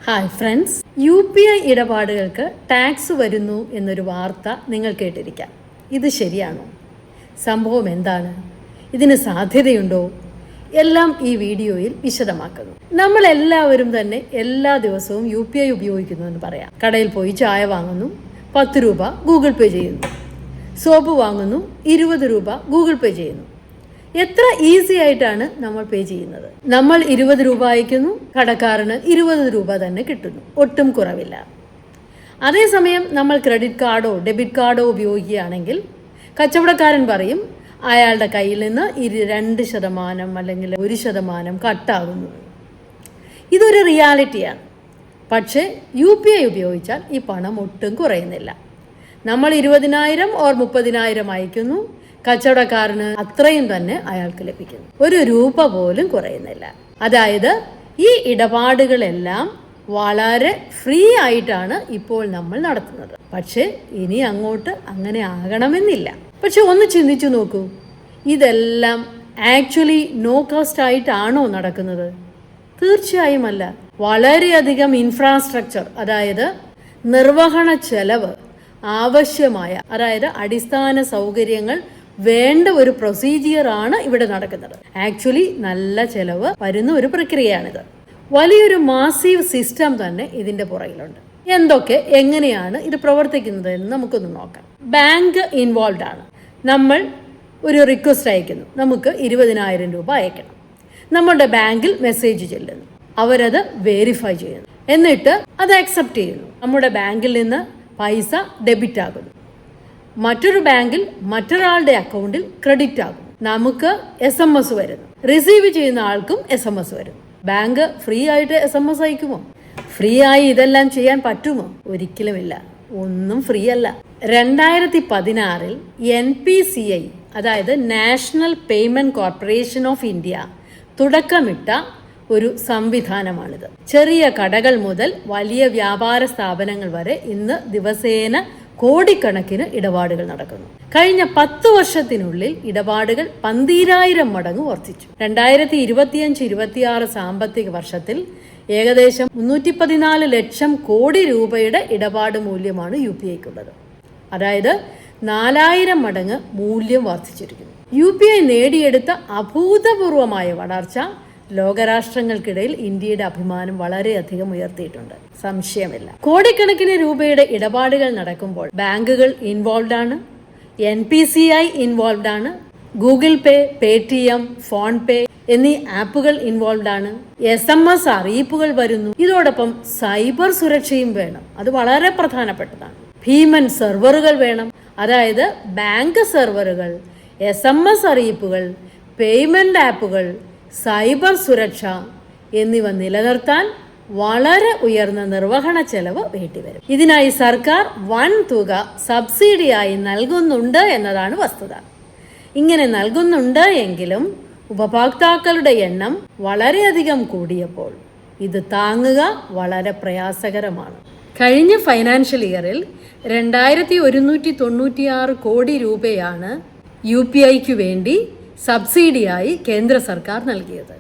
Hi friends, UPI ഇടപാടുകൾക്ക് tax വരുന്നു എന്നൊരു വാർത്ത നിങ്ങൾ കേട്ടിരിക്കാം. ഇത് ശരിയാണോ? സംഭവം എന്താണ്? ഇതിന് സാധ്യതയുണ്ടോ? എല്ലാം ഈ വീഡിയോയിൽ വിശദമാക്കുന്നു. നമ്മളെല്ലാവരും തന്നെ എല്ലാ ദിവസവും UPI ഉപയോഗിക്കുന്നുവെന്ന് പറയാം. കടയിൽ പോയി ചായ വാങ്ങുന്നു, 10 രൂപ ഗൂഗിൾ പേ ചെയ്യുന്നു. സോപ്പ് വാങ്ങുന്നു, 20 രൂപ ഗൂഗിൾ പേ ചെയ്യുന്നു. എത്ര ഈസി ആയിട്ടാണ് നമ്മൾ പേ ചെയ്യുന്നത്. നമ്മൾ 20 രൂപ അയക്കുന്നു, കടക്കാരന് 20 രൂപ തന്നെ കിട്ടുന്നു, ഒട്ടും കുറവില്ല. അതേസമയം നമ്മൾ ക്രെഡിറ്റ് കാർഡോ ഡെബിറ്റ് കാർഡോ ഉപയോഗിക്കുകയാണെങ്കിൽ കച്ചവടക്കാരൻ പറയും അയാളുടെ കയ്യിൽ നിന്ന് 2% അല്ലെങ്കിൽ 1% കട്ടാകുന്നു. ഇതൊരു റിയാലിറ്റിയാണ്. പക്ഷേ UPI ഉപയോഗിച്ചാൽ ഈ പണം ഒട്ടും കുറയുന്നില്ല. നമ്മൾ 20,000 or 30,000 അയക്കുന്നു, കച്ചവടക്കാരന് അത്രയും തന്നെ അയാൾക്ക് ലഭിക്കുന്നു. 1 രൂപ പോലും കുറയുന്നില്ല. അതായത് ഈ ഇടപാടുകളെല്ലാം വളരെ ഫ്രീ ആയിട്ടാണ് ഇപ്പോൾ നമ്മൾ നടത്തുന്നത്. പക്ഷേ ഇനി അങ്ങോട്ട് അങ്ങനെ ആകണമെന്നില്ല. പക്ഷെ ഒന്ന് ചിന്തിച്ചു നോക്കൂ, ഇതെല്ലാം ആക്ച്വലി നോ കോസ്റ്റ് ആയിട്ടാണോ നടക്കുന്നത്? തീർച്ചയായും അല്ല. വളരെയധികം ഇൻഫ്രാസ്ട്രക്ചർ, അതായത് നിർവഹണ ചെലവ് ആവശ്യമായ, അതായത് അടിസ്ഥാന സൗകര്യങ്ങൾ വേണ്ട ഒരു പ്രൊസീജിയറാണ് ഇവിടെ നടക്കുന്നത്. ആക്ച്വലി നല്ല ചെലവ് വരുന്ന ഒരു പ്രക്രിയയാണിത്. വലിയൊരു മാസീവ് സിസ്റ്റം തന്നെ ഇതിന്റെ പുറകിലുണ്ട്. എങ്ങനെയാണ് ഇത് പ്രവർത്തിക്കുന്നത് എന്ന് നമുക്കൊന്ന് നോക്കാം. ബാങ്ക് ഇൻവോൾവ് ആണ്. നമ്മൾ ഒരു റിക്വസ്റ്റ് അയക്കുന്നു, നമുക്ക് 20,000 രൂപ അയക്കണം. നമ്മുടെ ബാങ്കിൽ മെസ്സേജ് ചെല്ലുന്നു, അവരത് വെരിഫൈ ചെയ്യുന്നു, എന്നിട്ട് അത് അക്സെപ്റ്റ് ചെയ്യുന്നു. നമ്മുടെ ബാങ്കിൽ നിന്ന് പൈസ ഡെബിറ്റ് ആകുന്നു. മറ്റൊരു ബാങ്കിൽ മറ്റൊരാളുടെ അക്കൗണ്ടിൽ ക്രെഡിറ്റ് ആകും. നമുക്ക് SMS വരുന്നു, റിസീവ് ചെയ്യുന്ന ആൾക്കും SMS വരുന്നു. ബാങ്ക് ഫ്രീ ആയിട്ട് SMS അയക്കുമോ? ഫ്രീ ആയി ഇതെല്ലാം ചെയ്യാൻ പറ്റുമോ? ഒരിക്കലുമില്ല. ഒന്നും ഫ്രീ അല്ല. 2016 NPCI, അതായത് national payment corporation of India തുടക്കമിട്ട ഒരു സംവിധാനമാണിത്. ചെറിയ കടകൾ മുതൽ വലിയ വ്യാപാര സ്ഥാപനങ്ങൾ വരെ ഇന്ന് ദിവസേന കോടിക്കണക്കിന് ഇടപാടുകൾ നടക്കുന്നു. കഴിഞ്ഞ 10 വർഷത്തിനുള്ളിൽ ഇടപാടുകൾ 12,000 മടങ്ങ് വർദ്ധിച്ചു. 2025-26 സാമ്പത്തിക വർഷത്തിൽ ഏകദേശം 314 ലക്ഷം കോടി രൂപയുടെ ഇടപാട് മൂല്യമാണ് UPIക്കുള്ളത്. അതായത് 4,000 മടങ്ങ് മൂല്യം വർദ്ധിച്ചിരിക്കുന്നു. UPI നേടിയെടുത്ത അഭൂതപൂർവമായ വളർച്ച ലോകരാഷ്ട്രങ്ങൾക്കിടയിൽ ഇന്ത്യയുടെ അഭിമാനം വളരെയധികം ഉയർത്തിയിട്ടുണ്ട്, സംശയമില്ല. കോടിക്കണക്കിന് രൂപയുടെ ഇടപാടുകൾ നടക്കുമ്പോൾ ബാങ്കുകൾ ഇൻവോൾവ് ആണ്, NPCI ഇൻവോൾവ് ആണ്, ഗൂഗിൾ പേ, പേടിഎം, ഫോൺ പേ എന്നീ ആപ്പുകൾ ഇൻവോൾവ് ആണ്, SMS അറിയിപ്പുകൾ വരുന്നു. ഇതോടൊപ്പം സൈബർ സുരക്ഷയും വേണം. അത് വളരെ പ്രധാനപ്പെട്ടതാണ്. ഭീമൻ സെർവറുകൾ വേണം. അതായത് ബാങ്ക് സെർവറുകൾ, SMS അറിയിപ്പുകൾ, പേയ്മെന്റ് ആപ്പുകൾ, സൈബർ സുരക്ഷ എന്നിവ നിലനിർത്താൻ വളരെ ഉയർന്ന നിർവഹണ ചെലവ് വേണ്ടിവരും. ഇതിനായി സർക്കാർ വൻ തുക സബ്സിഡിയായി നൽകുന്നുണ്ട് എന്നതാണ് വസ്തുത. ഇങ്ങനെ നൽകുന്നുണ്ട് എങ്കിലും ഉപഭോക്താക്കളുടെ എണ്ണം വളരെയധികം കൂടിയപ്പോൾ ഇത് താങ്ങുക വളരെ പ്രയാസകരമാണ്. കഴിഞ്ഞ ഫൈനാൻഷ്യൽ ഇയറിൽ 2,196 കോടി രൂപയാണ് UPIക്ക് വേണ്ടി സബ്സിഡിയായി കേന്ദ്ര സർക്കാർ നൽകിയത്.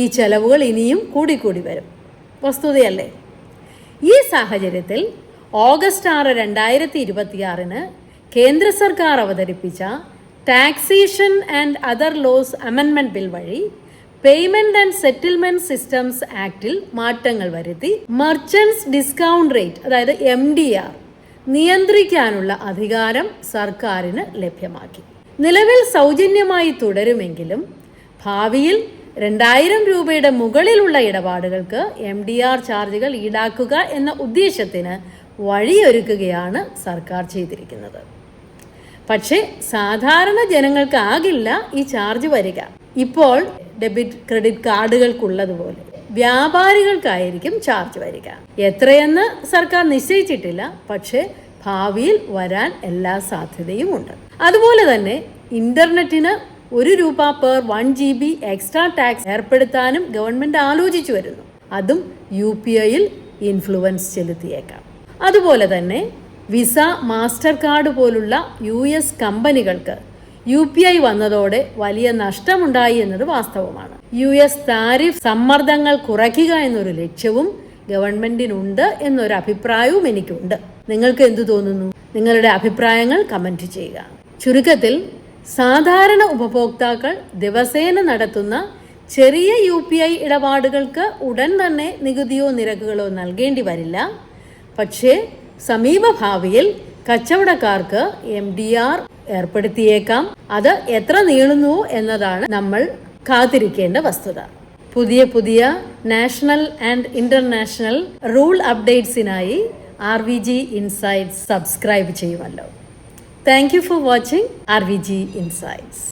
ഈ ചെലവുകൾ ഇനിയും കൂടിക്കൂടി വരും. വസ്തുതയല്ലേ? ഈ സാഹചര്യത്തിൽ ഓഗസ്റ്റ് 6, 2026 കേന്ദ്ര സർക്കാർ അവതരിപ്പിച്ച ടാക്സേഷൻ ആൻഡ് അതർ ലോസ് അമെൻമെന്റ് ബിൽ വഴി പേയ്മെന്റ് ആൻഡ് സെറ്റിൽമെന്റ് സിസ്റ്റംസ് ആക്ടിൽ മാറ്റങ്ങൾ വരുത്തി മർച്ചന്റ്സ് ഡിസ്കൗണ്ട് റേറ്റ്, അതായത് MDR നിയന്ത്രിക്കാനുള്ള അധികാരം സർക്കാരിന് ലഭ്യമാക്കി. നിലവിൽ സൗജന്യമായി തുടരുമെങ്കിലും ഭാവിയിൽ 2,000 രൂപയുടെ മുകളിലുള്ള ഇടപാടുകൾക്ക് MDR ചാർജുകൾ ഈടാക്കുക എന്ന ഉദ്ദേശത്തിന് വഴിയൊരുക്കുകയാണ് സർക്കാർ ചെയ്തിരിക്കുന്നത്. പക്ഷേ സാധാരണ ജനങ്ങൾക്ക് ആകില്ല ഈ ചാർജ് വരിക. ഇപ്പോൾ ഡെബിറ്റ് ക്രെഡിറ്റ് കാർഡുകൾക്കുള്ളതുപോലെ വ്യാപാരികൾക്കായിരിക്കും ചാർജ് വരിക. എത്രയെന്ന് സർക്കാർ നിശ്ചയിച്ചിട്ടില്ല, പക്ഷേ ഭാവിയിൽ വരാൻ എല്ലാ സാധ്യതയും ഉണ്ട്. അതുപോലെ തന്നെ ഇന്റർനെറ്റിന് 1 രൂപ per 1 GB എക്സ്ട്രാ ടാക്സ് ഏർപ്പെടുത്താനും ഗവൺമെന്റ് ആലോചിച്ചു വരുന്നു. അതും UPIയിൽ ഇൻഫ്ലുവൻസ് ചെലുത്തിയേക്കാം. അതുപോലെ തന്നെ വിസ, മാസ്റ്റർ കാർഡ് പോലുള്ള US കമ്പനികൾക്ക് UPI വന്നതോടെ വലിയ നഷ്ടമുണ്ടായി എന്നത് വാസ്തവമാണ്. US താരിഫ് സമ്മർദ്ദങ്ങൾ കുറയ്ക്കുക എന്നൊരു ലക്ഷ്യവും ഗവൺമെൻറ്റിനുണ്ട് എന്നൊരു അഭിപ്രായവും എനിക്കുണ്ട്. നിങ്ങൾക്ക് എന്തു തോന്നുന്നു? നിങ്ങളുടെ അഭിപ്രായങ്ങൾ കമൻറ്റ് ചെയ്യുക. ചുരുക്കത്തിൽ, സാധാരണ ഉപഭോക്താക്കൾ ദിവസേന നടത്തുന്ന ചെറിയ UPI ഇടപാടുകൾക്ക് ഉടൻ തന്നെ നികുതിയോ നിരക്കുകളോ നൽകേണ്ടി വരില്ല. പക്ഷേ സമീപഭാവിയിൽ കച്ചവടക്കാർക്ക് MDR ഏർപ്പെടുത്തിയേക്കാം. അത് എത്ര നീളുന്നു എന്നതാണ് നമ്മൾ കാത്തിരിക്കേണ്ട വസ്തുത. പുതിയ നാഷണൽ ആൻഡ് ഇന്റർനാഷണൽ റൂൾ അപ്ഡേറ്റ്സിനായി RVG Insights സബ്സ്ക്രൈബ് ചെയ്യുമല്ലോ. Thank you for watching RVG Insights.